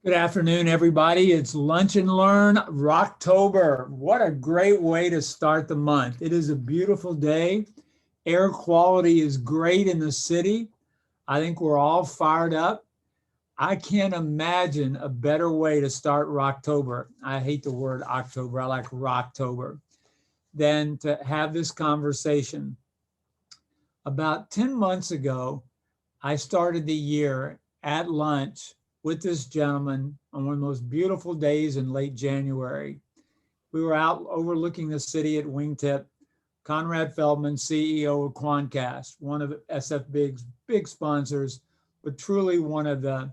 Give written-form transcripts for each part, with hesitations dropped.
Good afternoon, everybody. It's Lunch and Learn Rocktober. What a great way to start the month. It is a beautiful day. Air quality is great in the city. I think we're all fired up. I can't imagine a better way to start Rocktober. I hate the word October. I like Rocktober. Than to have this conversation. About 10 months ago, I started the year at lunch with this gentleman on one of the most beautiful days in late January. We were out overlooking the city at Wingtip. Konrad Feldman, CEO of Quantcast, one of sfBIG's big sponsors, but truly one of the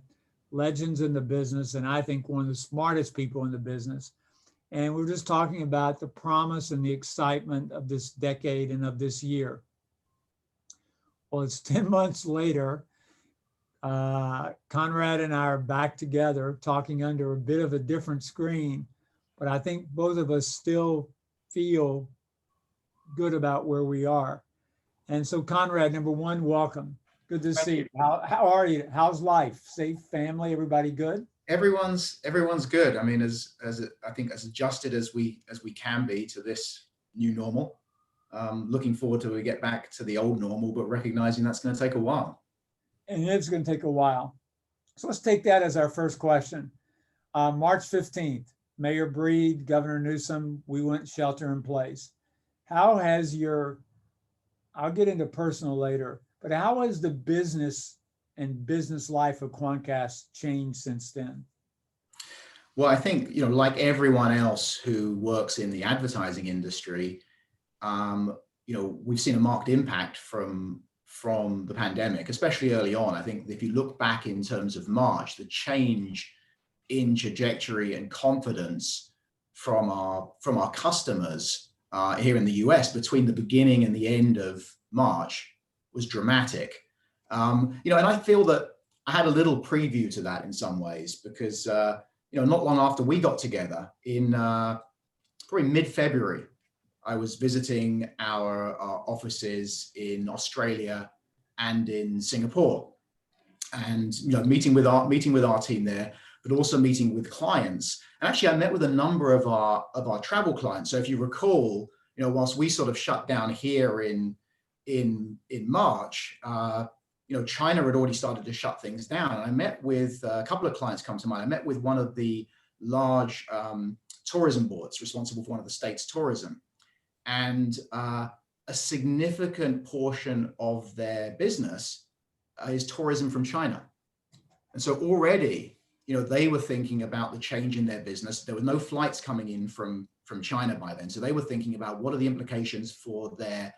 legends in the business, and I think one of the smartest people in the business. And we were just talking about the promise and the excitement of this decade and of this year. Well, it's 10 months later. Konrad and I are back together talking under a bit of a different screen, but I think both of us still feel good about where we are. And so Konrad, number one, welcome. Good to see you. How are you? How's life? Safe, family, everybody good? Everyone's good. I mean, I think as adjusted as we can be to this new normal. Looking forward to we get back to the old normal, but recognizing that's going to take a while. And it's going to take a while. So let's take that as our first question. March 15th, Mayor Breed, Governor Newsom, we went shelter in place. How has I'll get into personal later, but how has the business and business life of Quantcast changed since then? Well, I think, like everyone else who works in the advertising industry, we've seen a marked impact from the pandemic, especially early on. I think if you look back in terms of March, the change in trajectory and confidence from our customers here in the US between the beginning and the end of March was dramatic. And I feel that I had a little preview to that in some ways because, not long after we got together in probably mid-February, I was visiting our offices in Australia and in Singapore, and meeting with our team there, but also meeting with clients. And actually, I met with a number of our travel clients. So if you recall, whilst we sort of shut down here in March, China had already started to shut things down. And I met with a couple of clients come to mind. I met with one of the large tourism boards responsible for one of the state's tourism. And a significant portion of their business is tourism from China. And so already, they were thinking about the change in their business. There were no flights coming in from China by then. So they were thinking about what are the implications for their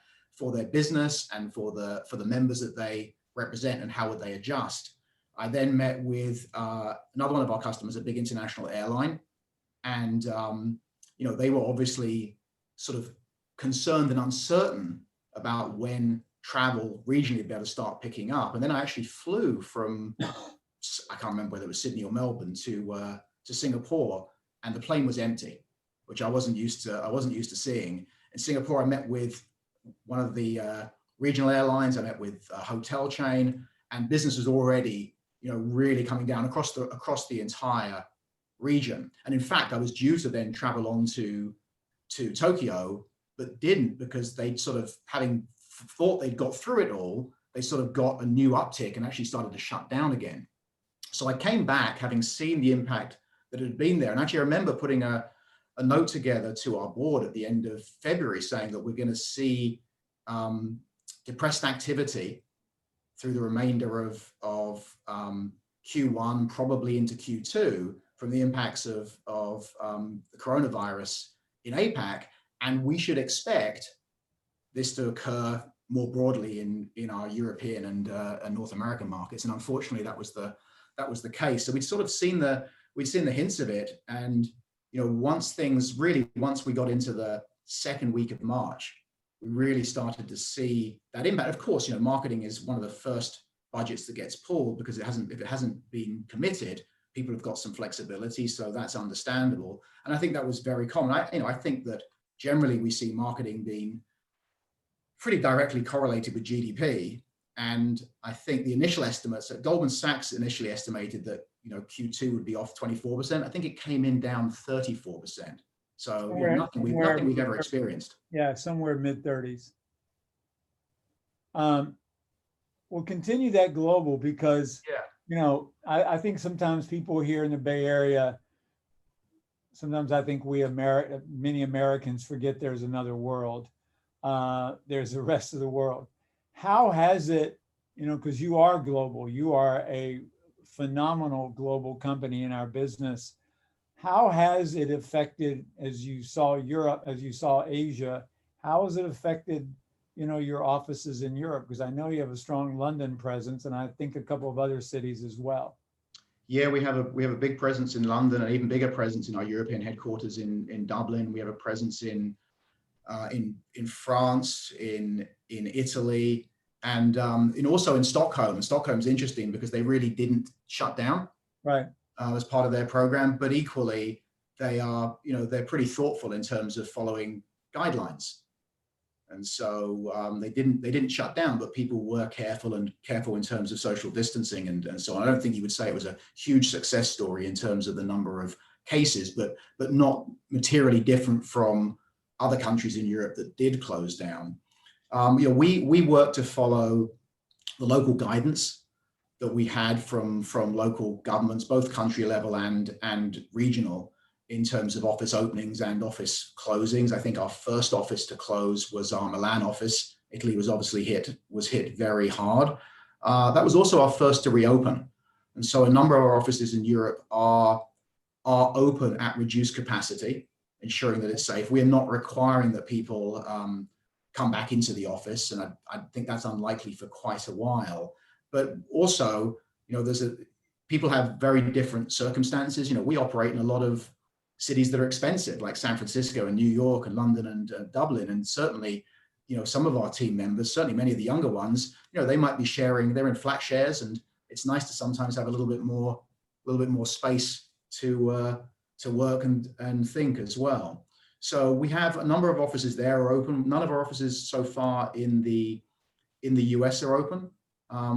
business and for the members that they represent and how would they adjust. I then met with another one of our customers, a big international airline. And, they were obviously sort of concerned and uncertain about when travel regionally would be able to start picking up. And then I actually flew from, I can't remember whether it was Sydney or Melbourne to Singapore, and the plane was empty, which I wasn't used to seeing. In Singapore, I met with one of the regional airlines. I met with a hotel chain, and business was already, really coming down across the entire region. And in fact, I was due to then travel on to Tokyo, but didn't, because they'd sort of, having thought they'd got through it all, they sort of got a new uptick and actually started to shut down again. So I came back having seen the impact that had been there. And actually I remember putting a note together to our board at the end of February saying that we're going to see depressed activity through the remainder of Q1, probably into Q2, from the impacts of the coronavirus in APAC. And we should expect this to occur more broadly in our European and North American markets. And unfortunately, that was the case. So we'd sort of seen the hints of it. And once we got into the second week of March, we really started to see that impact. Of course, marketing is one of the first budgets that gets pulled, because if it hasn't been committed, people have got some flexibility, so that's understandable. And I think that was very common. I think that generally we see marketing being pretty directly correlated with GDP, And I think the initial estimates at Goldman Sachs initially estimated that, Q2 would be off 24%. I think it came in down 34%. So nothing we've ever experienced. Yeah, somewhere mid-30s. We'll continue that global because, I think sometimes people here in the Bay Area, sometimes I think many Americans forget there's another world. There's the rest of the world. How has it, because you are global, you are a phenomenal global company in our business. How has it affected, as you saw Europe, as you saw Asia, how has it affected, your offices in Europe? Because I know you have a strong London presence, and I think a couple of other cities as well. Yeah, we have a big presence in London, and even bigger presence in our European headquarters in Dublin. We have a presence in France, in Italy, and also in Stockholm. And Stockholm's interesting because they really didn't shut down, right, as part of their program, but equally they are, they're pretty thoughtful in terms of following guidelines. And so they didn't shut down, but people were careful in terms of social distancing and so on. I don't think you would say it was a huge success story in terms of the number of cases, but not materially different from other countries in Europe that did close down. We work to follow the local guidance that we had from local governments, both country level and regional, in terms of office openings and office closings. I think our first office to close was our Milan office. Italy was obviously hit very hard. That was also our first to reopen. And so a number of our offices in Europe are open at reduced capacity, ensuring that it's safe. We are not requiring that people come back into the office, and I think that's unlikely for quite a while. But also, people have very different circumstances. We operate in a lot of cities that are expensive, like San Francisco and New York and London and Dublin. And certainly, some of our team members, certainly many of the younger ones, they might be they're in flat shares, and it's nice to sometimes have a little bit more space to work and think as well. So we have a number of offices there are open. None of our offices so far in the US are open.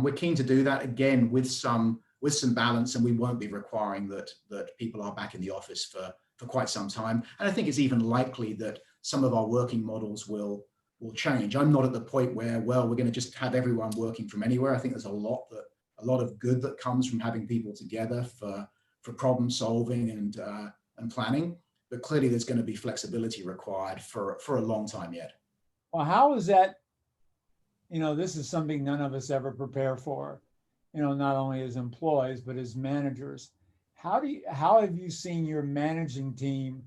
We're keen to do that again with some balance, and we won't be requiring that people are back in the office for quite some time. And I think it's even likely that some of our working models will change. I'm not at the point where, we're going to just have everyone working from anywhere. I think there's a lot of good that comes from having people together for problem solving and planning. But clearly there's going to be flexibility required for a long time yet. Well, how is that? This is something none of us ever prepare for, not only as employees, but as managers. How have you seen your managing team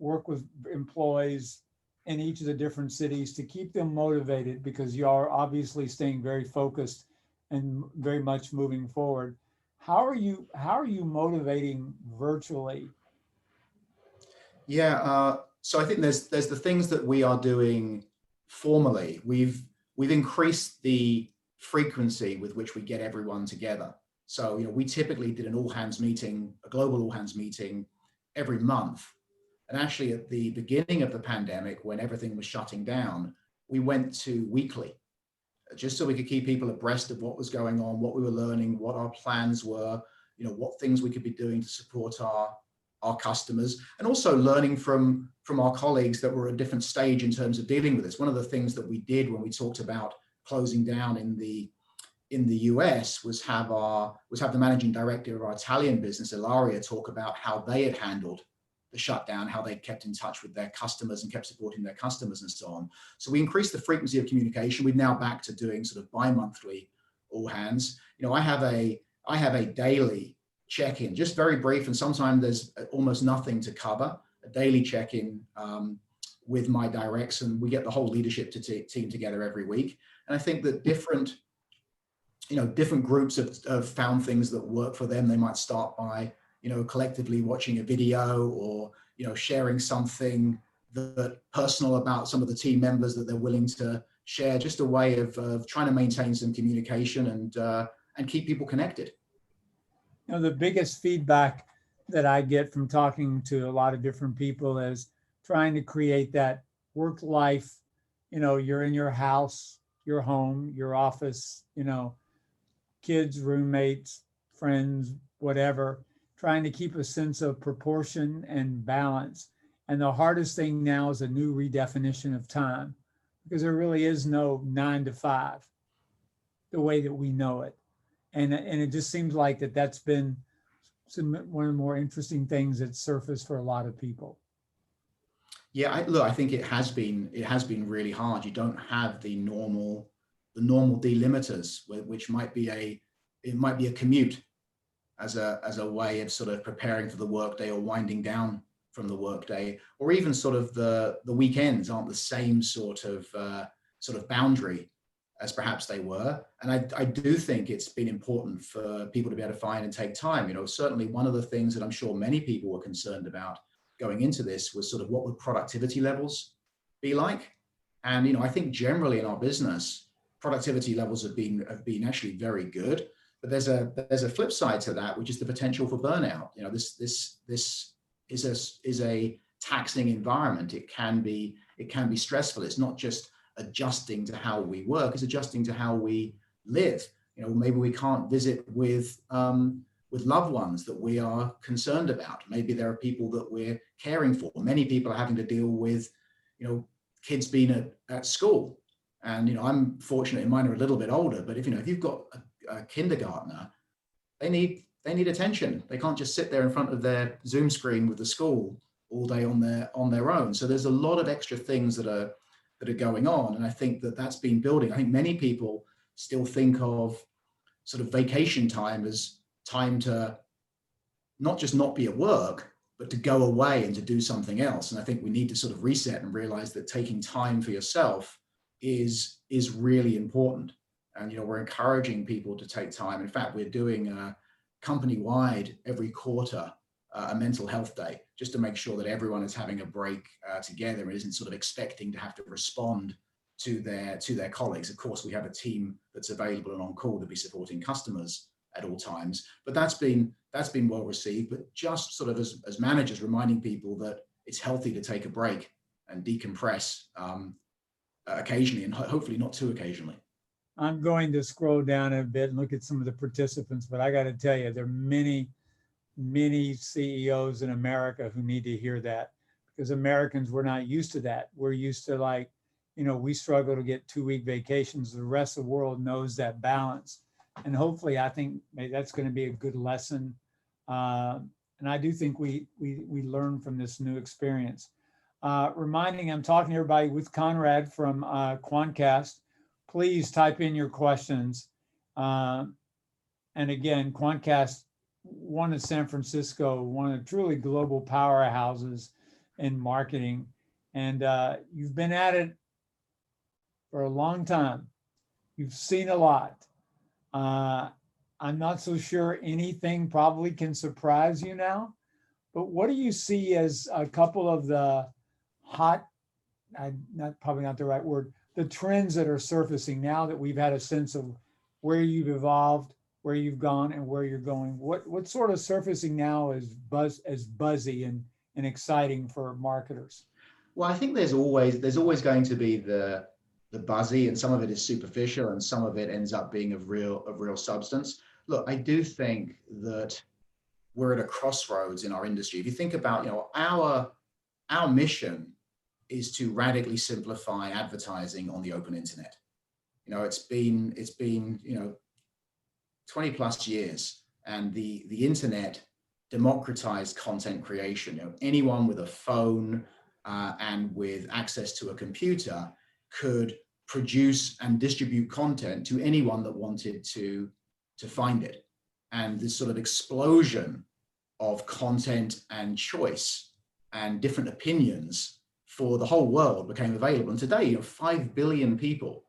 work with employees in each of the different cities to keep them motivated? Because you are obviously staying very focused and very much moving forward. How are you motivating virtually? Yeah, so I think there's the things that we are doing formally. We've increased the frequency with which we get everyone together. So, we typically did a global all hands meeting every month. And actually at the beginning of the pandemic, when everything was shutting down, we went to weekly, just so we could keep people abreast of what was going on, what we were learning, what our plans were, what things we could be doing to support our customers, and also learning from our colleagues that were at a different stage in terms of dealing with this. One of the things that we did when we talked about closing down in the US was have the managing director of our Italian business, Ilaria, talk about how they had handled the shutdown, how they kept in touch with their customers and kept supporting their customers and so on. So we increased the frequency of communication. We're now back to doing sort of bi-monthly all hands. I have a daily check-in, just very brief, and sometimes there's almost nothing to cover, a daily check-in with my directs, and we get the whole leadership team together every week. And I think that different groups have found things that work for them. They might start by, collectively watching a video or, sharing something that personal about some of the team members that they're willing to share, just a way of trying to maintain some communication and keep people connected. The biggest feedback that I get from talking to a lot of different people is trying to create that work life. You're in your house, your home, your office, kids, roommates, friends, whatever, trying to keep a sense of proportion and balance. And the hardest thing now is a new redefinition of time, because there really is no 9 to 5 the way that we know it. And it just seems like that's been one of the more interesting things that's surfaced for a lot of people. Yeah, I think it has been really hard. You don't have the normal delimiters, which might be a commute as a way of sort of preparing for the workday or winding down from the workday, or even sort of the weekends aren't the same sort of boundary as perhaps they were. And I do think it's been important for people to be able to find and take time. Certainly one of the things that I'm sure many people were concerned about going into this was sort of what would productivity levels be like. And I think generally in our business, productivity levels have been actually very good. But there's a flip side to that, which is the potential for burnout. This is a taxing environment. It can be stressful. It's not just adjusting to how we work, it's adjusting to how we live. Maybe we can't visit with loved ones that we are concerned about. Maybe there are people that we're caring for. Many people are having to deal with, kids being at school. And, I'm fortunate, mine are a little bit older, but if you've got a kindergartner, they need attention. They can't just sit there in front of their Zoom screen with the school all day on their own. So there's a lot of extra things that are going on. And I think that's been building. I think many people still think of sort of vacation time as time to not just not be at work, but to go away and to do something else. And I think we need to sort of reset and realize that taking time for yourself is really important. And, we're encouraging people to take time. In fact, we're doing company-wide every quarter a mental health day, just to make sure that everyone is having a break together and isn't sort of expecting to have to respond to their colleagues. Of course, we have a team that's available and on call to be supporting customers at all times, but that's been well received. But just sort of as managers, reminding people that it's healthy to take a break and decompress occasionally, and hopefully not too occasionally. I'm going to scroll down a bit and look at some of the participants, but I got to tell you, there are many CEOs in America who need to hear that, because Americans, we're not used to that. We're used to we struggle to get 2-week vacations. The rest of the world knows that balance. And hopefully, I think maybe that's going to be a good lesson. And I do think we learn from this new experience. Reminding, I'm talking to everybody with Konrad from Quantcast. Please type in your questions. And again, Quantcast, one in San Francisco, one of the truly global powerhouses in marketing. And you've been at it for a long time. You've seen a lot. I'm not so sure anything probably can surprise you now, but what do you see as a couple of the hot, probably not the right word, the trends that are surfacing now that we've had a sense of where you've evolved, where you've gone, and where you're going? What's sort of surfacing now as buzzy and exciting for marketers? Well, I think there's always going to be the buzzy, and some of it is superficial and some of it ends up being of real substance. Look, I do think that we're at a crossroads in our industry. If you think about, our mission is to radically simplify advertising on the open internet. It's been 20 plus years, and the internet democratized content creation. Anyone with a phone and with access to a computer could produce and distribute content to anyone that wanted to find it. And this sort of explosion of content and choice and different opinions for the whole world became available. And today, 5 billion people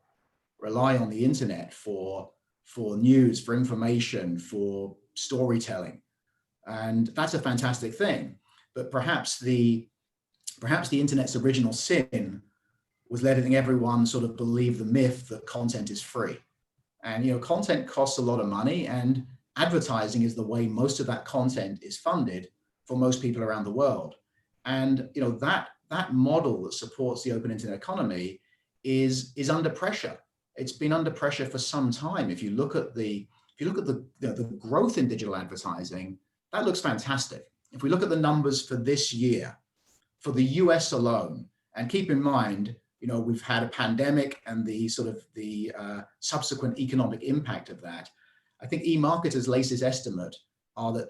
rely on the internet for news, for information, for storytelling. And that's a fantastic thing. But perhaps the internet's original sin was letting everyone sort of believe the myth that content is free. And content costs a lot of money, and advertising is the way most of that content is funded for most people around the world. And that model that supports the open internet economy is under pressure. it's been under pressure for some time. If you look at the growth in digital advertising, that looks fantastic. If we look at the numbers for this year, for the US alone, and keep in mind, we've had a pandemic and the subsequent economic impact of that. I think eMarketer's latest estimate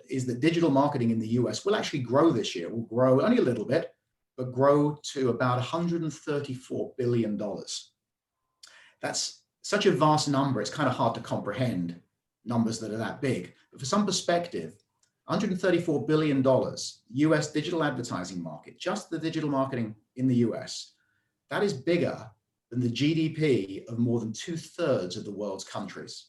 is that digital marketing in the US will actually grow this year. Will grow only a little bit, but grow to about $134 billion. That's such a vast number, it's kind of hard to comprehend numbers that are that big. But for some perspective, $134 billion US digital advertising market, just the digital marketing in the US, that is bigger than the GDP of more than 2/3 of the world's countries.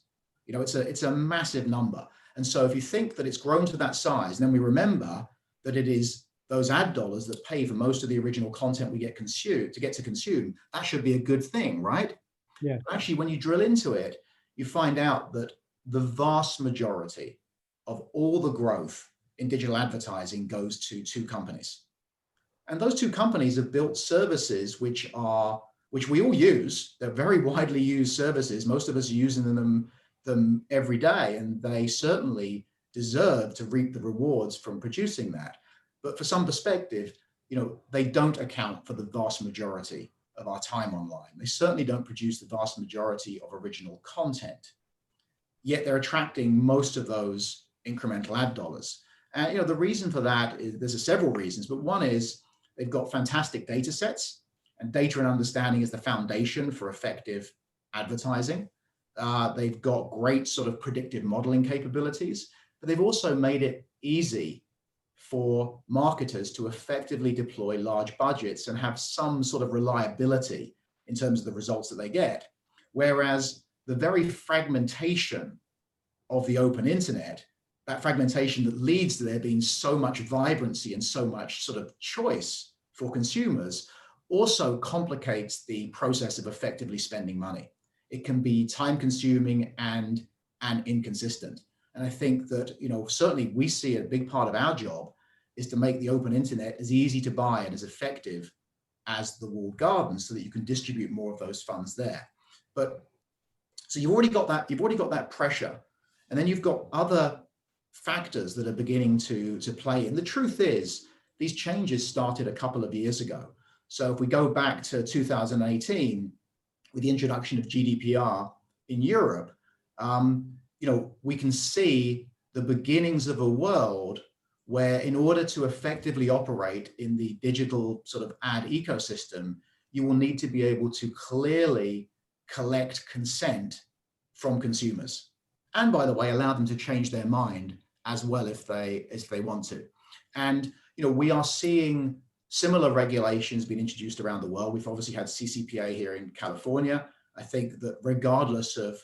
It's a massive number. And so if you think that it's grown to that size, and then we remember that it is those ad dollars that pay for most of the original content we get to consume, that should be a good thing, right? Yeah. But actually, when you drill into it, you find out that the vast majority of all the growth in digital advertising goes to two companies. And those two companies have built services which we all use. They're very widely used services. Most of us are using them every day, and they certainly deserve to reap the rewards from producing that. But for some perspective, they don't account for the vast majority of our time online. They certainly don't produce the vast majority of original content. Yet they're attracting most of those incremental ad dollars. And the reason for that is there's several reasons, but one is they've got fantastic data sets, and data and understanding is the foundation for effective advertising. They've got great sort of predictive modeling capabilities, but they've also made it easy for marketers to effectively deploy large budgets and have some sort of reliability in terms of the results that they get. Whereas the very fragmentation of the open internet, that fragmentation that leads to there being so much vibrancy and so much sort of choice for consumers, also complicates the process of effectively spending money. It can be time consuming and inconsistent. And I think that, certainly we see a big part of our job is to make the open internet as easy to buy and as effective as the walled gardens so that you can distribute more of those funds there. But so you've already got that pressure. And then you've got other factors that are beginning to play. And the truth is, these changes started a couple of years ago. So if we go back to 2018, with the introduction of GDPR in Europe, we can see the beginnings of a world where, in order to effectively operate in the digital sort of ad ecosystem, you will need to be able to clearly collect consent from consumers. And by the way, allow them to change their mind as well if they want to. And we are seeing similar regulations being introduced around the world. We've obviously had CCPA here in California. I think that regardless of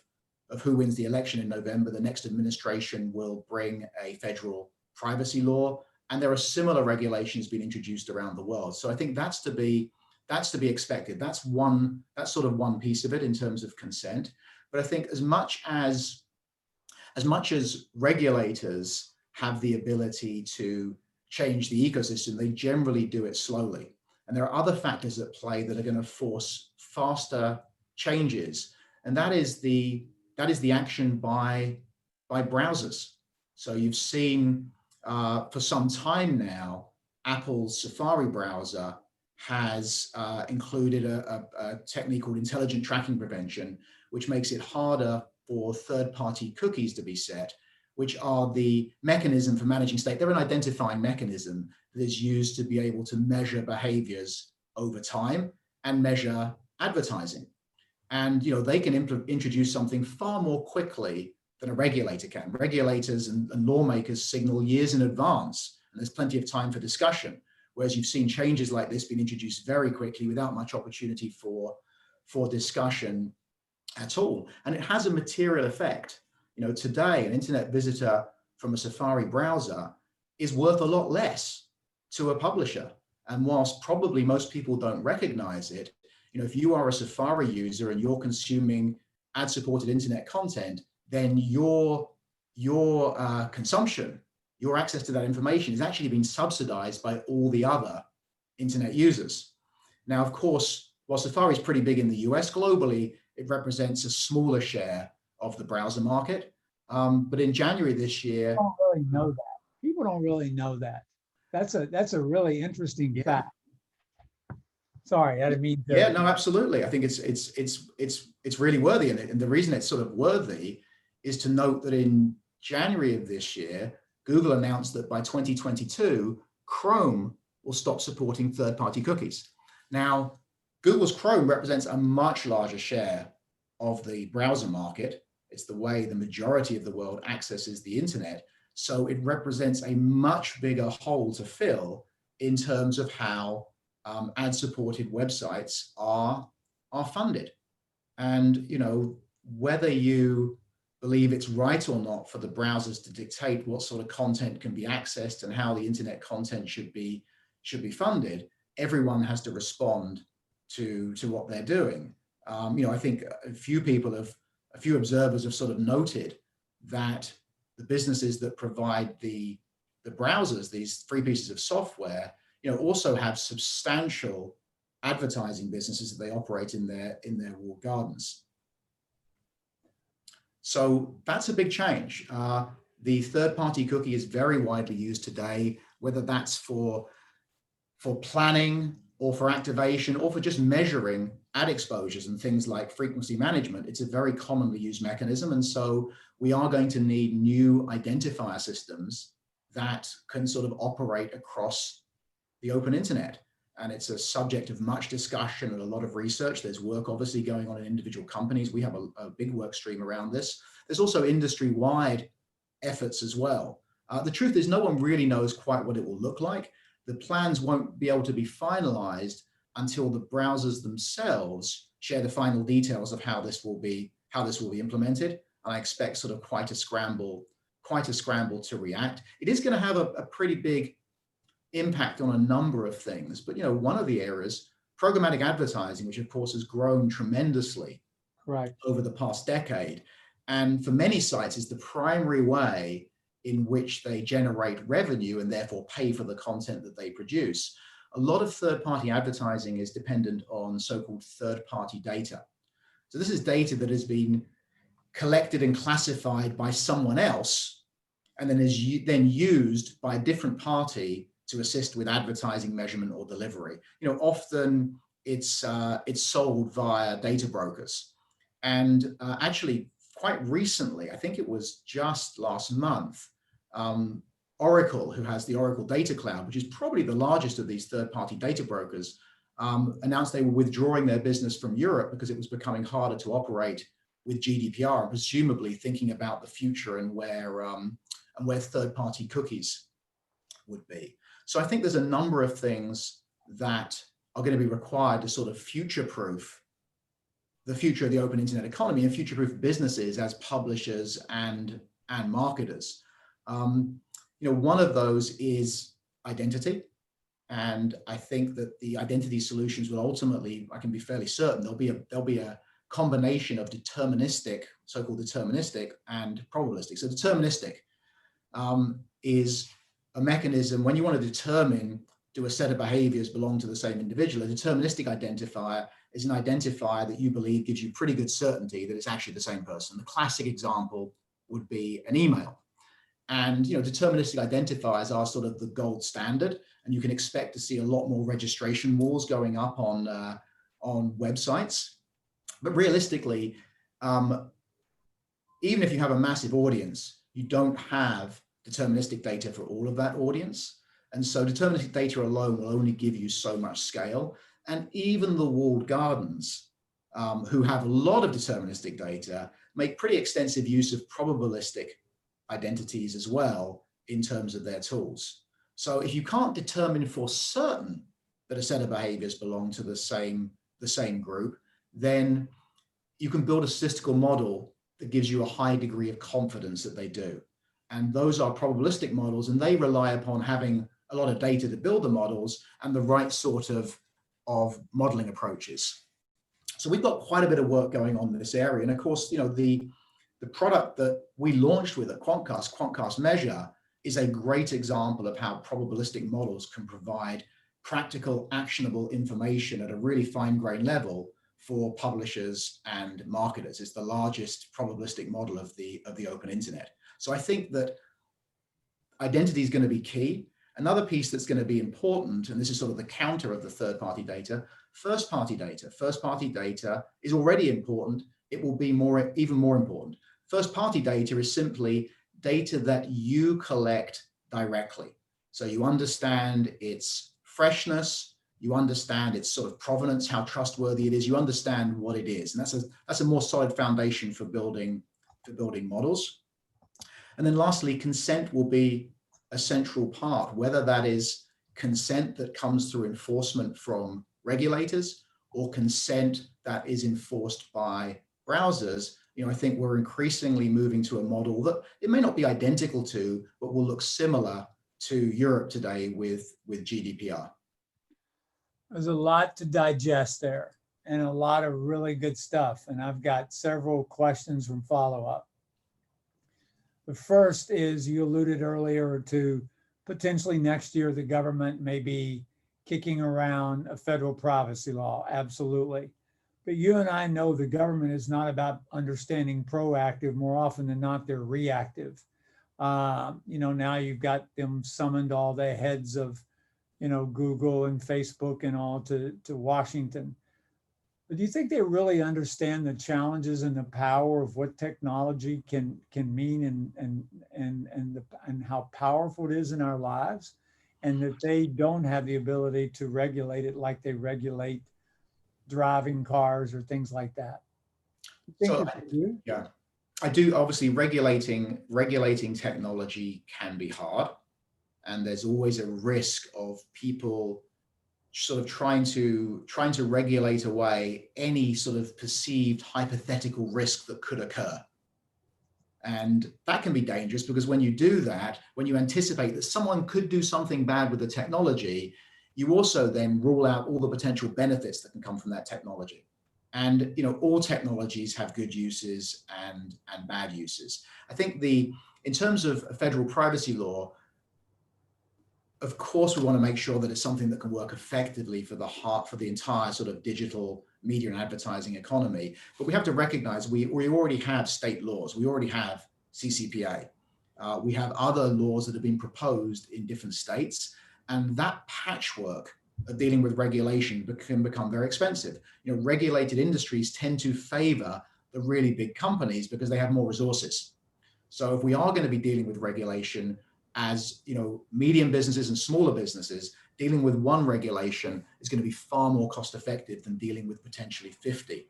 who wins the election in November, the next administration will bring a federal privacy law, and there are similar regulations being introduced around the world. So I think that's to be expected. That's sort of one piece of it in terms of consent. But I think as much as regulators have the ability to change the ecosystem, they generally do it slowly. And there are other factors at play that are going to force faster changes. And that is the action by browsers. So you've seen for some time now, Apple's Safari browser has included a technique called intelligent tracking prevention, which makes it harder for third-party cookies to be set, which are the mechanism for managing state. They're an identifying mechanism that is used to be able to measure behaviors over time and measure advertising. And they can introduce something far more quickly than a regulator can. Regulators and lawmakers signal years in advance, and there's plenty of time for discussion. Whereas you've seen changes like this being introduced very quickly without much opportunity for discussion at all. And it has a material effect. Today, an internet visitor from a Safari browser is worth a lot less to a publisher. And whilst probably most people don't recognize it, if you are a Safari user and you're consuming ad-supported internet content, then your consumption, your access to that information is actually being subsidized by all the other internet users. Now, of course, while Safari is pretty big in the US, globally, it represents a smaller share of the browser market. But in January this year, Don't really know that. People don't really know that. That's a really interesting fact. Sorry, I didn't mean to. Yeah, no, absolutely. I think it's really worthy, and the reason it's sort of worthy is to note that in January of this year, Google announced that by 2022, Chrome will stop supporting third-party cookies. Now, Google's Chrome represents a much larger share of the browser market. It's the way the majority of the world accesses the internet. So it represents a much bigger hole to fill in terms of how ad-supported websites are funded. And, you know, whether you believe it's right or not for the browsers to dictate what sort of content can be accessed and how the internet content should be funded, everyone has to respond to what they're doing. You know, I think a few observers have sort of noted that the businesses that provide the browsers, these free pieces of software, you know, also have substantial advertising businesses that they operate in their walled gardens. So that's a big change. The third-party cookie is very widely used today, whether that's for planning or for activation or for just measuring ad exposures and things like frequency management. It's a very commonly used mechanism. And so we are going to need new identifier systems that can sort of operate across the open internet. And it's a subject of much discussion and a lot of research. There's work obviously going on in individual companies. We have a big work stream around this. There's also industry-wide efforts as well. The truth is no one really knows quite what it will look like. The plans won't be able to be finalized until the browsers themselves share the final details of how this will be implemented. And I expect sort of quite a scramble to react. It is going to have a pretty big impact on a number of things. But, you know, one of the areas, programmatic advertising, which of course has grown tremendously over the past decade, and for many sites is the primary way in which they generate revenue and therefore pay for the content that they produce. A lot of third-party advertising is dependent on so-called third-party data. So this is data that has been collected and classified by someone else and then is then used by a different party to assist with advertising measurement or delivery. You know, often it's sold via data brokers. And actually, quite recently, I think it was just last month, Oracle, who has the Oracle Data Cloud, which is probably the largest of these third-party data brokers, announced they were withdrawing their business from Europe because it was becoming harder to operate with GDPR, and presumably thinking about the future and where third-party cookies would be. So I think there's a number of things that are going to be required to sort of future-proof the future of the open internet economy and future-proof businesses as publishers and marketers. You know, one of those is identity. And I think that the identity solutions will ultimately, I can be fairly certain, there'll be a combination of deterministic, so-called deterministic, and probabilistic. So deterministic is a mechanism when you want to determine do a set of behaviors belong to the same individual. A deterministic identifier is an identifier that you believe gives you pretty good certainty that it's actually the same person. The classic example would be an email. And, you know, deterministic identifiers are sort of the gold standard, and you can expect to see a lot more registration wars going up on websites. But realistically, even if you have a massive audience, you don't have deterministic data for all of that audience. And so deterministic data alone will only give you so much scale. And even the walled gardens, who have a lot of deterministic data, make pretty extensive use of probabilistic identities as well in terms of their tools. So if you can't determine for certain that a set of behaviors belong to the same group, then you can build a statistical model that gives you a high degree of confidence that they do. And those are probabilistic models, and they rely upon having a lot of data to build the models and the right sort of modeling approaches. So we've got quite a bit of work going on in this area. And of course, you know, the product that we launched with at Quantcast, Quantcast Measure, is a great example of how probabilistic models can provide practical, actionable information at a really fine-grained level for publishers and marketers. It's the largest probabilistic model of the open internet. So I think that identity is going to be key. Another piece that's going to be important, and this is sort of the counter of the third-party data, first-party data. First-party data is already important. It will be even more important. First-party data is simply data that you collect directly. So you understand its freshness, you understand its sort of provenance, how trustworthy it is, you understand what it is. And that's a more solid foundation for building models. And then lastly, consent will be a central part, whether that is consent that comes through enforcement from regulators or consent that is enforced by browsers. I think we're increasingly moving to a model that it may not be identical to, but will look similar to Europe today with GDPR. There's a lot to digest there and a lot of really good stuff. And I've got several questions from follow-up. The first is, you alluded earlier to potentially next year the government may be kicking around a federal privacy law. Absolutely. But you and I know the government is not about understanding proactive. More often than not, they're reactive. Now you've got them summoned, all the heads of, Google and Facebook and all to Washington. But do you think they really understand the challenges and the power of what technology can mean and how powerful it is in our lives, and that they don't have the ability to regulate it like they regulate driving cars or things like that? You think that they do? Yeah, I do. Obviously, regulating technology can be hard, and there's always a risk of people sort of trying to regulate away any sort of perceived hypothetical risk that could occur. And that can be dangerous, because when you do that, when you anticipate that someone could do something bad with the technology, you also then rule out all the potential benefits that can come from that technology. And all technologies have good uses and bad uses. I think in terms of a federal privacy law, of course, we want to make sure that it's something that can work effectively for the entire sort of digital media and advertising economy. But we have to recognize we already have state laws. We already have CCPA. We have other laws that have been proposed in different states. And that patchwork of dealing with regulation can become very expensive. Regulated industries tend to favor the really big companies because they have more resources. So if we are going to be dealing with regulation, as medium businesses and smaller businesses, dealing with one regulation is going to be far more cost effective than dealing with potentially 50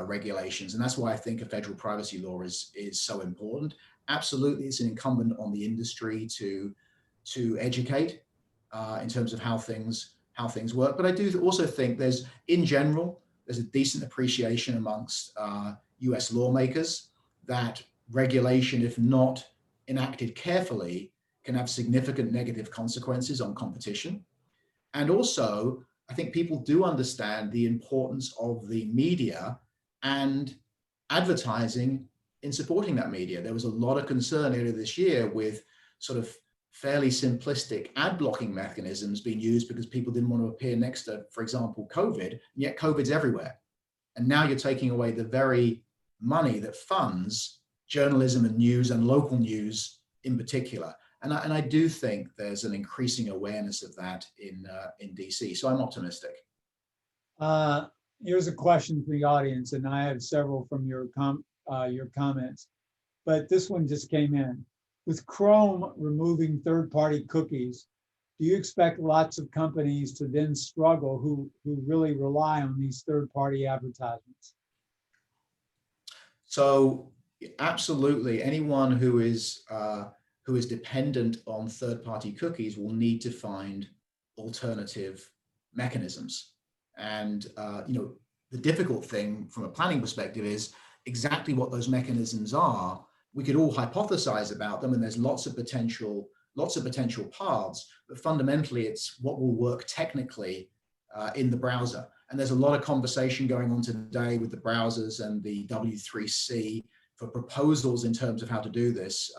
regulations. And that's why I think a federal privacy law is so important. Absolutely, it's an incumbent on the industry to educate in terms of how things work. But I do also think there's a decent appreciation amongst US lawmakers that regulation, if not enacted carefully, can have significant negative consequences on competition. And also, I think people do understand the importance of the media and advertising in supporting that media. There was a lot of concern earlier this year with sort of fairly simplistic ad blocking mechanisms being used because people didn't want to appear next to, for example, COVID, and yet COVID's everywhere. And now you're taking away the very money that funds journalism and news and local news in particular. And I do think there's an increasing awareness of that in DC. So I'm optimistic. Here's a question from the audience, and I have several from your comments, but this one just came in. With Chrome removing third-party cookies, do you expect lots of companies to then struggle who really rely on these third-party advertisements? So absolutely, anyone who is dependent on third-party cookies will need to find alternative mechanisms. And the difficult thing from a planning perspective is exactly what those mechanisms are. We could all hypothesize about them, and there's lots of potential paths, but fundamentally it's what will work technically in the browser. And there's a lot of conversation going on today with the browsers and the W3C for proposals in terms of how to do this.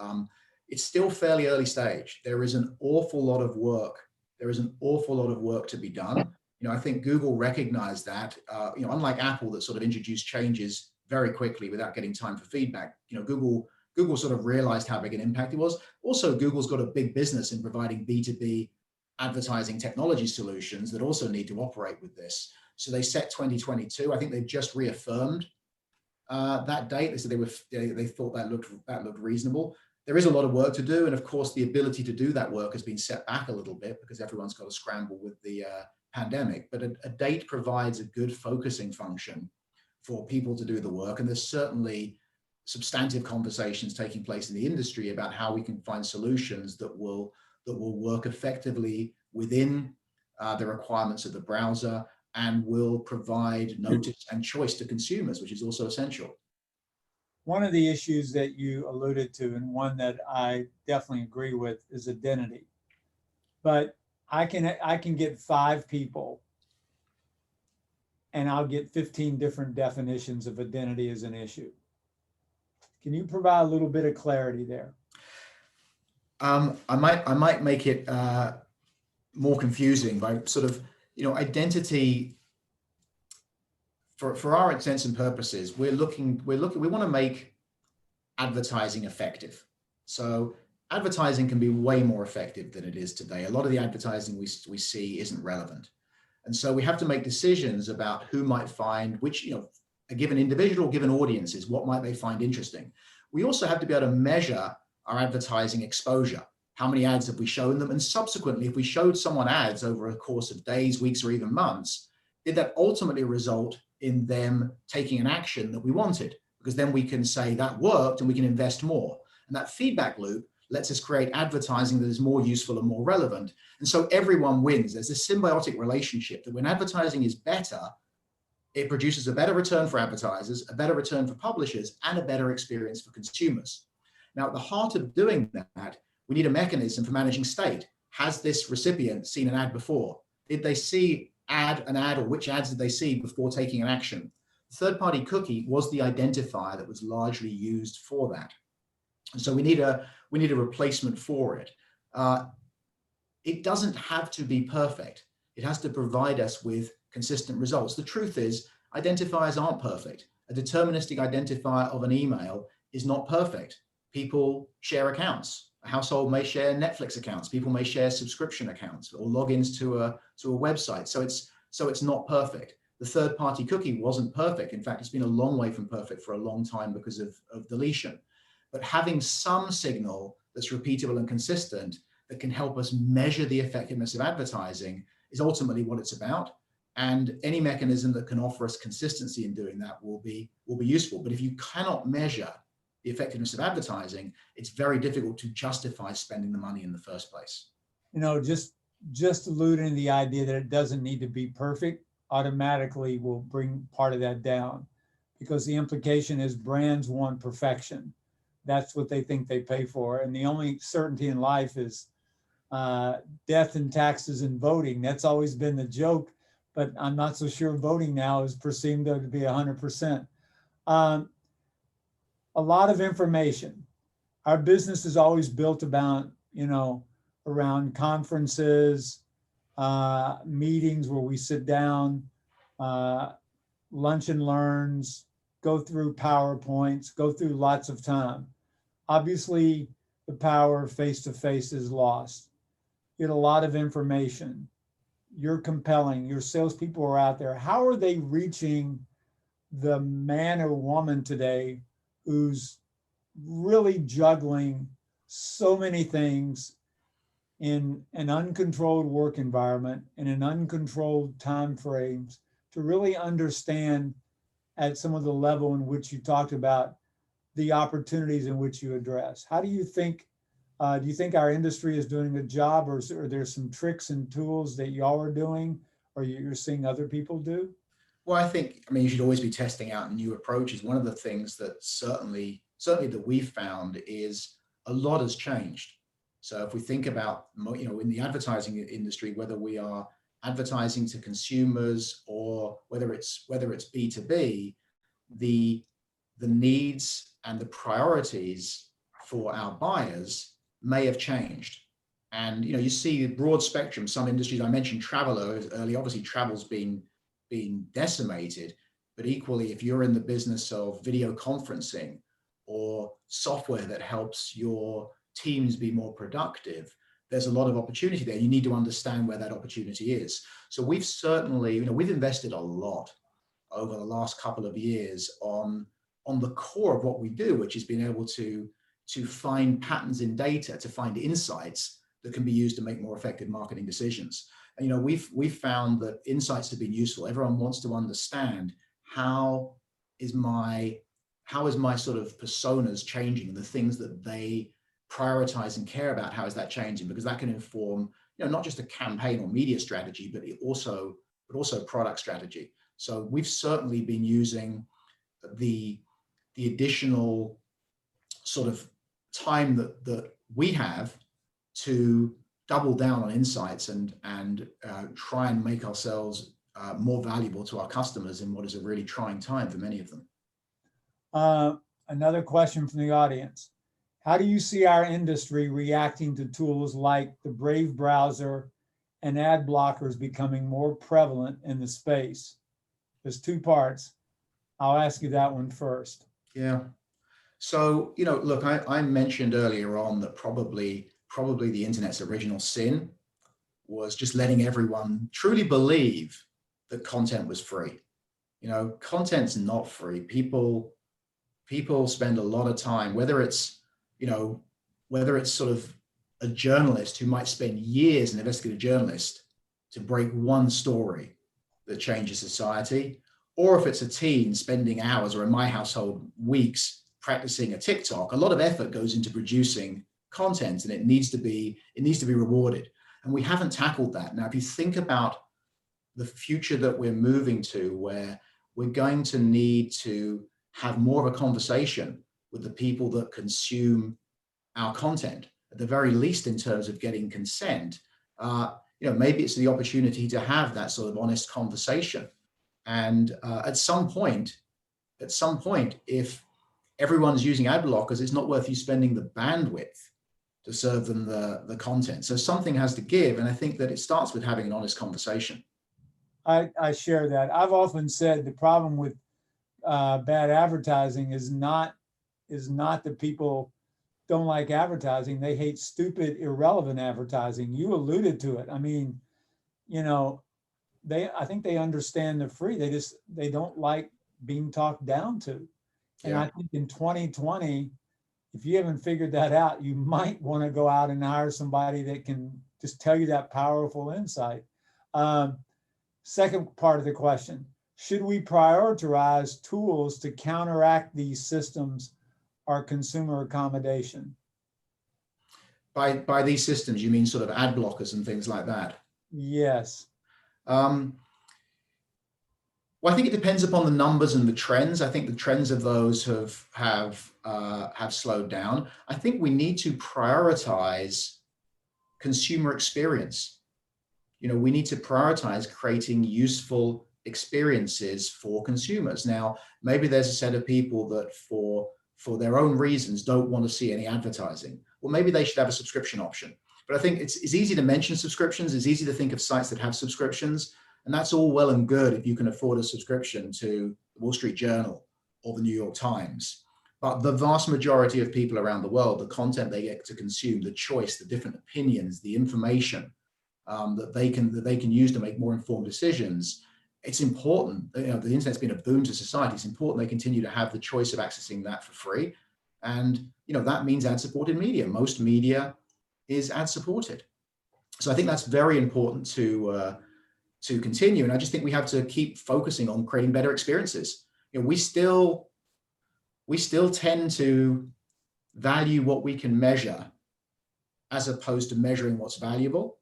It's still fairly early stage. There is an awful lot of work. There is an awful lot of work to be done. I think Google recognized that, unlike Apple that sort of introduced changes very quickly without getting time for feedback, Google sort of realized how big an impact it was. Also, Google's got a big business in providing B2B advertising technology solutions that also need to operate with this. So they set 2022. I think they've just reaffirmed that date. They said they thought that looked reasonable. There is a lot of work to do, and of course, the ability to do that work has been set back a little bit because everyone's got to scramble with the pandemic. But a date provides a good focusing function for people to do the work, and there's certainly substantive conversations taking place in the industry about how we can find solutions that will work effectively within the requirements of the browser and will provide notice and choice to consumers, which is also essential. One of the issues that you alluded to, and one that I definitely agree with, is identity. But I can get 5 people and I'll get 15 different definitions of identity as an issue. Can you provide a little bit of clarity there? I might make it more confusing by sort of, identity. For our intents and purposes, we want to make advertising effective. So advertising can be way more effective than it is today. A lot of the advertising we see isn't relevant. And so we have to make decisions about who might find which, a given individual, given audiences, what might they find interesting. We also have to be able to measure our advertising exposure. How many ads have we shown them? And subsequently, if we showed someone ads over a course of days, weeks, or even months, did that ultimately result in them taking an action that we wanted? Because then we can say that worked and we can invest more. And that feedback loop lets us create advertising that is more useful and more relevant. And so everyone wins. There's this symbiotic relationship that when advertising is better, it produces a better return for advertisers, a better return for publishers, and a better experience for consumers. Now, at the heart of doing that, we need a mechanism for managing state. Has this recipient seen an ad before? Did they see an ad, or which ads did they see before taking an action? The third-party cookie was the identifier that was largely used for that. And so we need a replacement for it. It doesn't have to be perfect. It has to provide us with consistent results. The truth is, identifiers aren't perfect. A deterministic identifier of an email is not perfect. People share accounts. A household may share Netflix accounts. People may share subscription accounts or logins to a website. So it's not perfect. The third-party cookie wasn't perfect. In fact, it's been a long way from perfect for a long time because of deletion. But having some signal that's repeatable and consistent that can help us measure the effectiveness of advertising is ultimately what it's about. And any mechanism that can offer us consistency in doing that will be useful. But if you cannot measure the effectiveness of advertising, it's very difficult to justify spending the money in the first place. Just alluding to the idea that it doesn't need to be perfect automatically will bring part of that down, because the implication is brands want perfection. That's what they think they pay for. And the only certainty in life is death and taxes and voting. That's always been the joke, but I'm not so sure voting now is perceived to be 100%. A lot of information. Our business is always built about, around conferences, meetings where we sit down, lunch and learns, go through PowerPoints, go through lots of time. Obviously, the power of face-to-face is lost. You get a lot of information. You're compelling. Your salespeople are out there. How are they reaching the man or woman today who's really juggling so many things in an uncontrolled work environment, in an uncontrolled time frames, to really understand at some of the level in which you talked about the opportunities in which you address? How do you think our industry is doing a job, or are there some tricks and tools that y'all are doing, or you're seeing other people do? Well, I think, you should always be testing out new approaches. One of the things that certainly that we've found is a lot has changed. So if we think about, in the advertising industry, whether we are advertising to consumers or whether it's B2B, the needs and the priorities for our buyers may have changed. And you see a broad spectrum. Some industries, I mentioned travel earlier, obviously travel's been decimated, but equally, if you're in the business of video conferencing or software that helps your teams be more productive, there's a lot of opportunity there. You need to understand where that opportunity is. So we've certainly, we've invested a lot over the last couple of years on the core of what we do, which is being able to find patterns in data, to find insights that can be used to make more effective marketing decisions. And we've found that insights have been useful. Everyone wants to understand how is my sort of personas changing, the things that they prioritize and care about, how is that changing? Because that can inform, not just a campaign or media strategy, but also product strategy. So we've certainly been using the additional sort of time that we have to double down on insights and try and make ourselves more valuable to our customers in what is a really trying time for many of them. Another question from the audience. How do you see our industry reacting to tools like the Brave browser and ad blockers becoming more prevalent in the space? There's two parts. I'll ask you that one first. Yeah. So, look, I mentioned earlier on that probably the internet's original sin was just letting everyone truly believe that content was free. Content's not free. People spend a lot of time, whether it's sort of a journalist who might spend years, an investigative journalist, to break one story that changes society, or if it's a teen spending hours, or in my household, weeks practicing a TikTok. A lot of effort goes into producing content, and it needs to be rewarded. And we haven't tackled that. Now, if you think about the future that we're moving to, where we're going to need to have more of a conversation with the people that consume our content, at the very least in terms of getting consent, maybe it's the opportunity to have that sort of honest conversation. And at some point, if everyone's using ad blockers, it's not worth you spending the bandwidth to serve them the content. So something has to give. And I think that it starts with having an honest conversation. I share that. I've often said the problem with bad advertising is not that people don't like advertising. They hate stupid, irrelevant advertising. You alluded to it. I mean, I think they understand the free. They don't like being talked down to. And yeah. I think in 2020, if you haven't figured that out, you might want to go out and hire somebody that can just tell you that powerful insight. Second part of the question, should we prioritize tools to counteract these systems or consumer accommodation? By these systems, you mean sort of ad blockers and things like that? Yes. Well, I think it depends upon the numbers and the trends. I think the trends of those have slowed down. I think we need to prioritize consumer experience. We need to prioritize creating useful experiences for consumers. Now, maybe there's a set of people that for their own reasons don't want to see any advertising. Well, maybe they should have a subscription option. But I think it's easy to mention subscriptions. It's easy to think of sites that have subscriptions. And that's all well and good if you can afford a subscription to the Wall Street Journal or the New York Times. But the vast majority of people around the world, the content they get to consume, the choice, the different opinions, the information that they can use to make more informed decisions, it's important. The internet's been a boon to society. It's important they continue to have the choice of accessing that for free. And that means ad-supported media. Most media is ad-supported. So I think that's very important to continue. And I just think we have to keep focusing on creating better experiences. We still tend to value what we can measure as opposed to measuring what's valuable.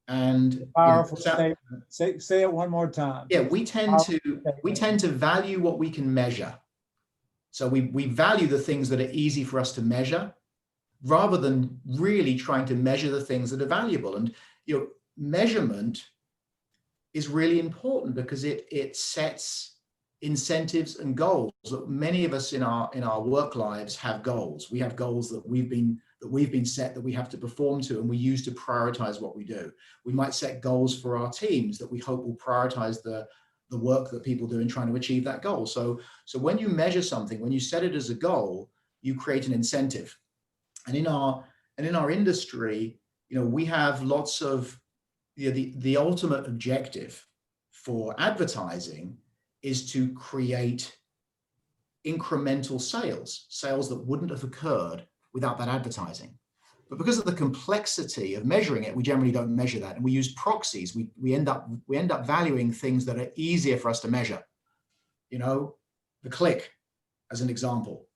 And powerful statement. Say it one more time. Yeah, we tend to value what we can measure. So we value the things that are easy for us to measure, rather than really trying to measure the things that are valuable. And measurement is really important because it sets incentives and goals. Many of us in our work lives have goals. We have goals that that we've been set that we have to perform to, and we use to prioritize what we do. We might set goals for our teams that we hope will prioritize the work that people do in trying to achieve that goal. So when you measure something, when you set it as a goal, you create an incentive. And in our industry, we have lots of, the ultimate objective for advertising is to create incremental sales that wouldn't have occurred without that advertising. But because of the complexity of measuring it, we generally don't measure that, and we use proxies. We end up valuing things that are easier for us to measure. The click, as an example,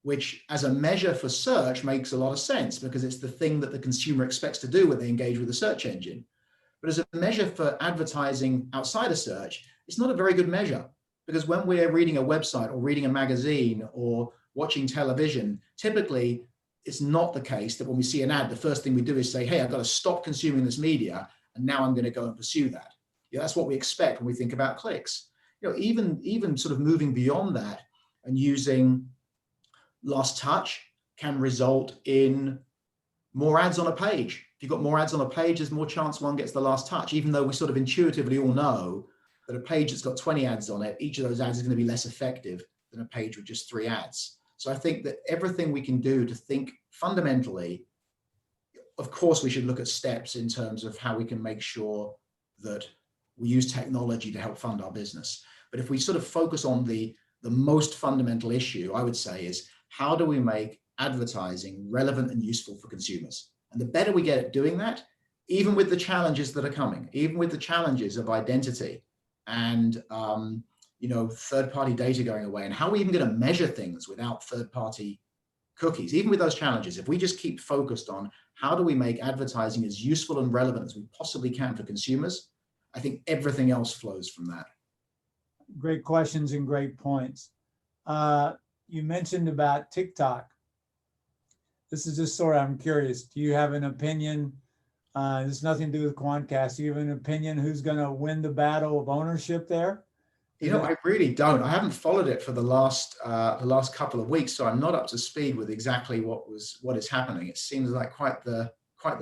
which as a measure for search makes a lot of sense because it's the thing that the consumer expects to do when they engage with the search engine. But as a measure for advertising outside of search, it's not a very good measure, because when we're reading a website or reading a magazine or watching television, typically it's not the case that when we see an ad, the first thing we do is say, hey, I've got to stop consuming this media, and now I'm going to go and pursue that. That's what we expect when we think about clicks. Even sort of moving beyond that and using last touch can result in more ads on a page. If you've got more ads on a page, there's more chance one gets the last touch, even though we sort of intuitively all know that a page that's got 20 ads on it, each of those ads is going to be less effective than a page with just 3 ads. So I think that everything we can do to think fundamentally, of course, we should look at steps in terms of how we can make sure that we use technology to help fund our business. But if we sort of focus on the most fundamental issue, I would say, is how do we make advertising relevant and useful for consumers? And the better we get at doing that, even with the challenges that are coming, even with the challenges of identity and third-party data going away, and how are we even going to measure things without third-party cookies? Even with those challenges, if we just keep focused on how do we make advertising as useful and relevant as we possibly can for consumers, I think everything else flows from that. Great questions and great points. You mentioned about TikTok. This is just sort of, I'm curious, do you have an opinion? There's nothing to do with Quantcast. Do you have an opinion who's going to win the battle of ownership there? I really don't. I haven't followed it for the last couple of weeks, so I'm not up to speed with exactly what is happening. It seems like quite the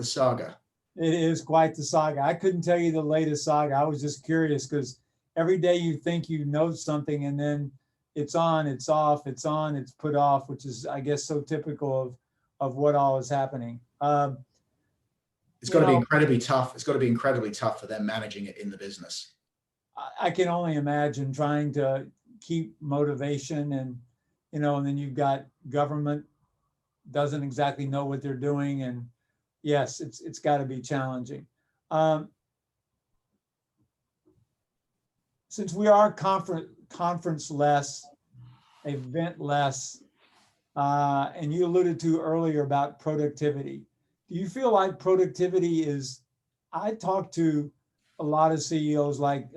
saga. It is quite the saga. I couldn't tell you the latest saga. I was just curious because every day you think you know something, and then it's on, it's off, it's on, it's put off, which is, I guess, so typical of what all is happening. It's got to be incredibly tough. It's got to be incredibly tough for them managing it in the business. I can only imagine trying to keep motivation and then you've got government doesn't exactly know what they're doing. And yes, it's got to be challenging. Since we are conference less, event less, and you alluded to earlier about productivity, do you feel like productivity is, I talked to a lot of CEOs like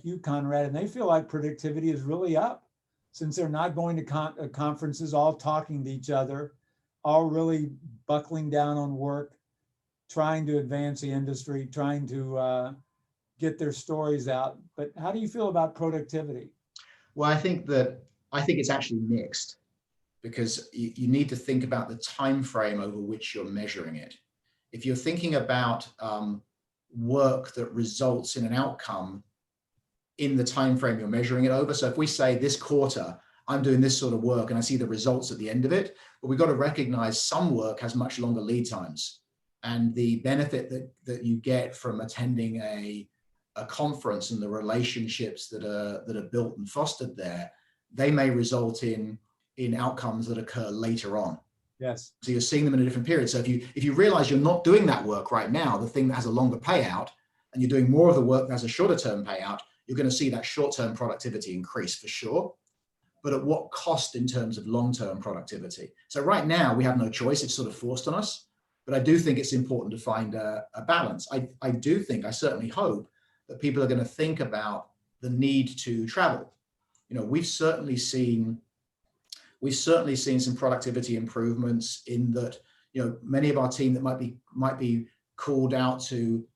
you, Konrad, and they feel like productivity is really up since they're not going to conferences, all talking to each other, all really buckling down on work, trying to advance the industry, trying to get their stories out. But how do you feel about productivity? Well, I think it's actually mixed, because you need to think about the time frame over which you're measuring it. If you're thinking about work that results in an outcome in the time frame you're measuring it over. So if we say this quarter, I'm doing this sort of work and I see the results at the end of it, but we've got to recognize some work has much longer lead times. And the benefit that you get from attending a conference and the relationships that are built and fostered there, they may result in outcomes that occur later on. Yes. So you're seeing them in a different period. So if you realize you're not doing that work right now, the thing that has a longer payout, and you're doing more of the work that has a shorter term payout, you're going to see that short-term productivity increase for sure. But at what cost in terms of long-term productivity? So right now we have no choice. It's sort of forced on us. But I do think it's important to find a balance. I certainly hope that people are going to think about the need to travel. We've certainly seen some productivity improvements in that, many of our team that might be called out to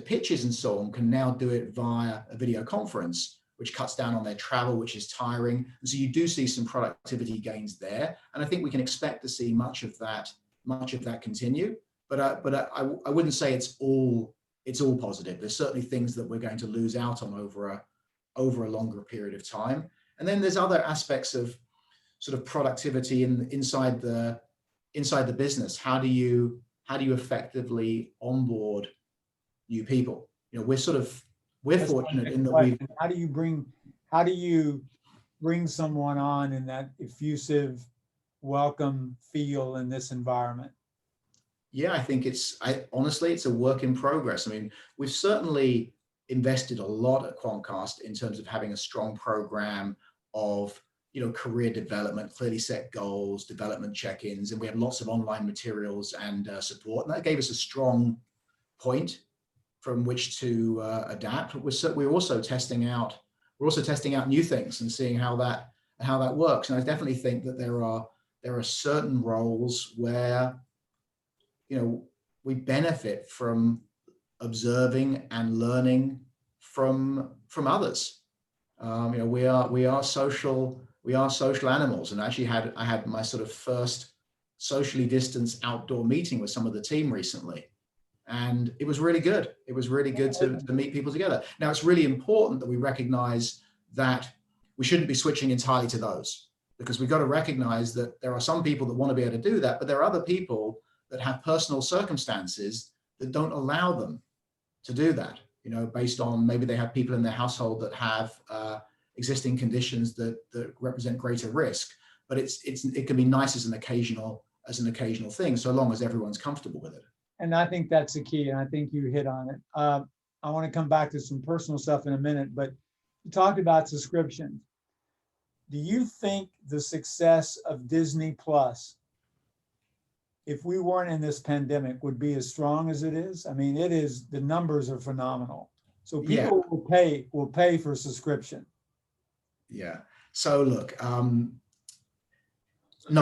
pitches and so on can now do it via a video conference, which cuts down on their travel, which is tiring. And so you do see some productivity gains there. And I think we can expect to see much of that much of that continue. But I wouldn't say it's all positive. There's certainly things that we're going to lose out on over a longer period of time. And then there's other aspects of sort of productivity inside the business. How do you effectively onboard new people? You know, we're fortunate in that how do you bring someone on in that effusive welcome feel in this environment? Yeah, I think honestly, it's a work in progress. I mean, we've certainly invested a lot at Quantcast in terms of having a strong program of, career development, clearly set goals, development check-ins, and we have lots of online materials and support. And that gave us a strong point from which to adapt. We're also testing out new things and seeing how that works. And I definitely think that there are certain roles where, we benefit from observing and learning from others. We are social animals. And actually I had my sort of first socially distanced outdoor meeting with some of the team recently. And it was really good. It was really good to meet people together. Now, it's really important that we recognize that we shouldn't be switching entirely to those, because we've got to recognize that there are some people that want to be able to do that, but there are other people that have personal circumstances that don't allow them to do that, based on maybe they have people in their household that have existing conditions that represent greater risk. But it can be nice as an occasional thing, so long as everyone's comfortable with it. And I think that's the key, and I think you hit on it. I want to come back to some personal stuff in a minute, but you talked about subscriptions. Do you think the success of Disney Plus, if we weren't in this pandemic, would be as strong as it is? I mean, the numbers are phenomenal. So people will pay for subscription. Yeah. So look, no,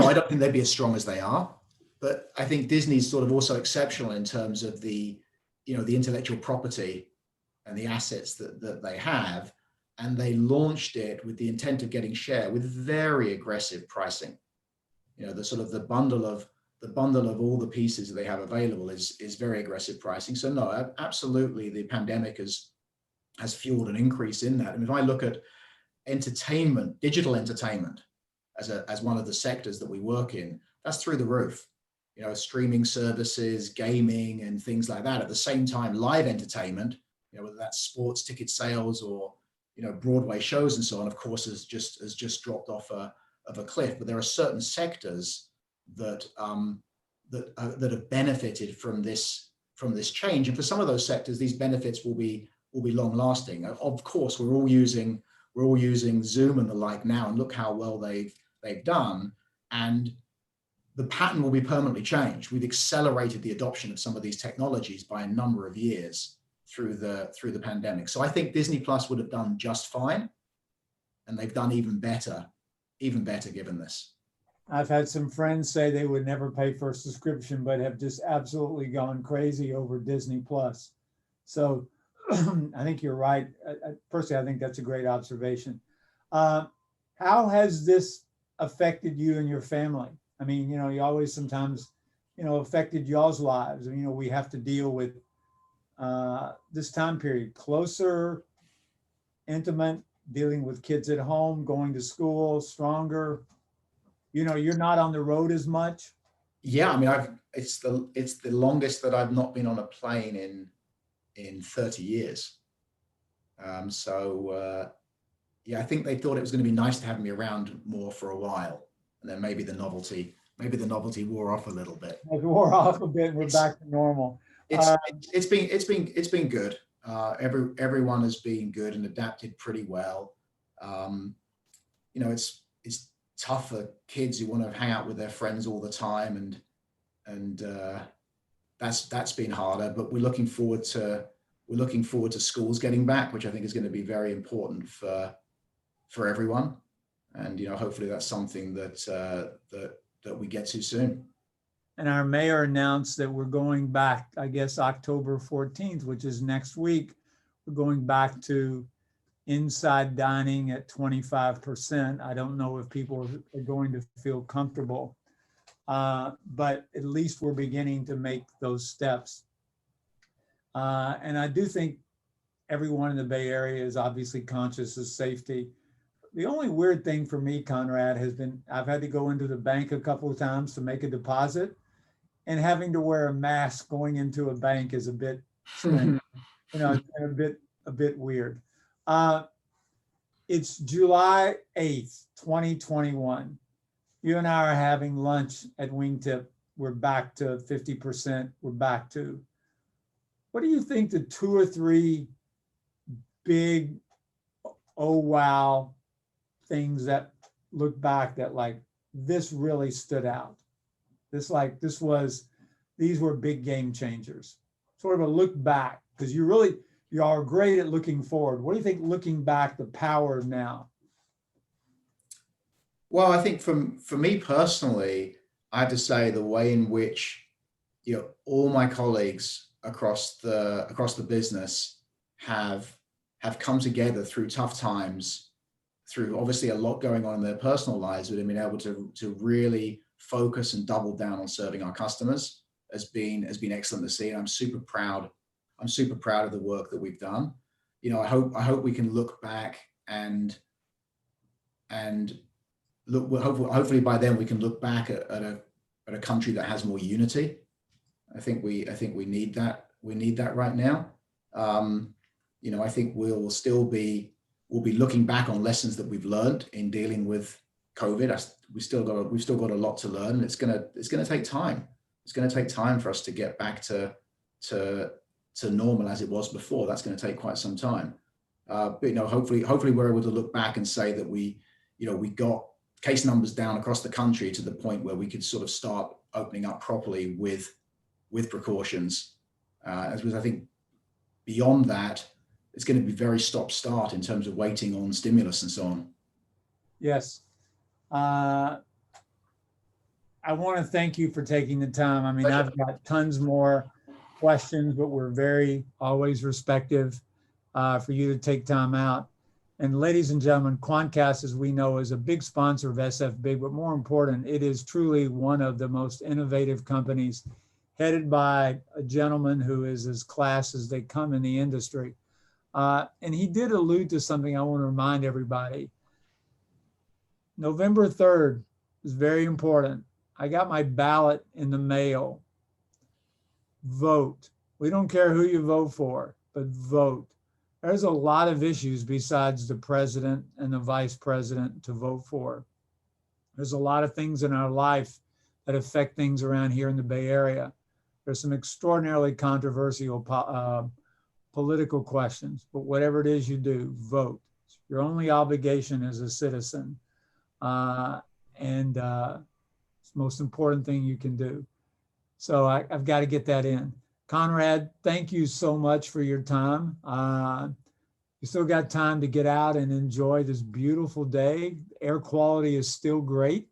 I don't think they'd be as strong as they are, but I think Disney's sort of also exceptional in terms of the intellectual property and the assets that they have. And they launched it with the intent of getting share with very aggressive pricing. The bundle of all the pieces that they have available is very aggressive pricing. So no, absolutely, the pandemic has fueled an increase in that. And if I look at entertainment, digital entertainment, as one of the sectors that we work in, that's through the roof. Streaming services, gaming, and things like that. At the same time, live entertainment, whether that's sports ticket sales or Broadway shows and so on, of course, has just dropped off of a cliff. But there are certain sectors that have benefited from this change, and for some of those sectors, these benefits will be long lasting. Of course, we're all using Zoom and the like now, and look how well they've done, and the pattern will be permanently changed. We've accelerated the adoption of some of these technologies by a number of years through the pandemic. So I think Disney Plus would have done just fine, and they've done even better given this. I've had some friends say they would never pay for a subscription, but have just absolutely gone crazy over Disney Plus. So I think you're right. Personally, I think that's a great observation. How has this affected you and your family? I mean, you always sometimes, affected y'all's lives. We have to deal with this time period, closer, intimate, dealing with kids at home, going to school, stronger. You're not on the road as much. Yeah, I mean, it's the longest that I've not been on a plane in 30 years. Yeah, I think they thought it was going to be nice to have me around more for a while, and then maybe the novelty wore off a little bit. It wore off a bit, and we're back to normal. It's been good. Everyone has been good and adapted pretty well. It's tough for kids who want to hang out with their friends all the time, and that's been harder. But we're looking forward to schools getting back, which I think is going to be very important for everyone. And hopefully that's something that we get to soon. And our mayor announced that we're going back, I guess, October 14th, which is next week. We're going back to inside dining at 25%. I don't know if people are going to feel comfortable. but at least we're beginning to make those steps. And I do think everyone in the Bay Area is obviously conscious of safety. The only weird thing for me, Konrad, has been I've had to go into the bank a couple of times to make a deposit, and having to wear a mask going into a bank is a bit strange. It's been a bit weird. It's July 8th, 2021. You and I are having lunch at Wingtip. We're back to 50%. We're back to. What do you think the 2 or 3 big, oh wow, things that look back that like this really stood out? These were big game changers. Sort of a look back, because you are great at looking forward. What do you think looking back, the power of now? Well, I think for me personally, I have to say the way in which, all my colleagues across the business have come together through tough times, through obviously a lot going on in their personal lives, but have been able to really focus and double down on serving our customers has been excellent to see. And I'm super proud of the work that we've done. I hope we can look back and look, hopefully by then we can look back at a country that has more unity. I think we need that. We need that right now. I think we'll be looking back on lessons that we've learned in dealing with COVID. We've still got a lot to learn. And it's gonna take time. It's gonna take time for us to get back to normal as it was before. That's gonna take quite some time. But hopefully we're able to look back and say that we got case numbers down across the country to the point where we could sort of start opening up properly with precautions. As was, I think, beyond that, it's going to be very stop-start in terms of waiting on stimulus and so on. Yes. I want to thank you for taking the time. I mean, Pleasure. I've got tons more questions, but we're very always respectful for you to take time out. And ladies and gentlemen, Quantcast, as we know, is a big sponsor of sfBIG, but more important, it is truly one of the most innovative companies headed by a gentleman who is as class as they come in the industry. And he did allude to something I want to remind everybody. November 3rd is very important. I got my ballot in the mail. Vote. We don't care who you vote for, but vote. There's a lot of issues besides the president and the vice president to vote for. There's a lot of things in our life that affect things around here in the Bay Area. There's some extraordinarily controversial political questions, but whatever it is you do, vote. It's your only obligation as a citizen. And it's the most important thing you can do. So I've got to get that in. Konrad, thank you so much for your time. You still got time to get out and enjoy this beautiful day. Air quality is still great.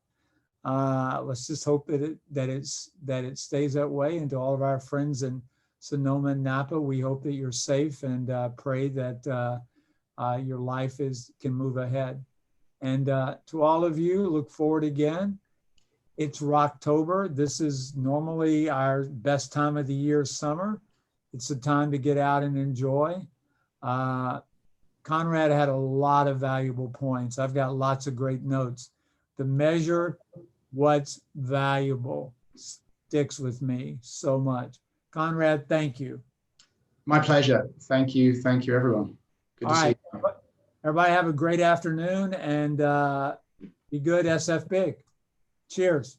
Let's just hope that it stays that way. And to all of our friends in Sonoma and Napa, we hope that you're safe and pray that your life can move ahead. And to all of you, look forward again. It's Rocktober. This is normally our best time of the year, summer. It's a time to get out and enjoy. Konrad had a lot of valuable points. I've got lots of great notes. The measure what's valuable sticks with me so much. Konrad, thank you. My pleasure. Thank you. Thank you, everyone. Good to see you. Everybody have a great afternoon and be good, sfBIG. Cheers.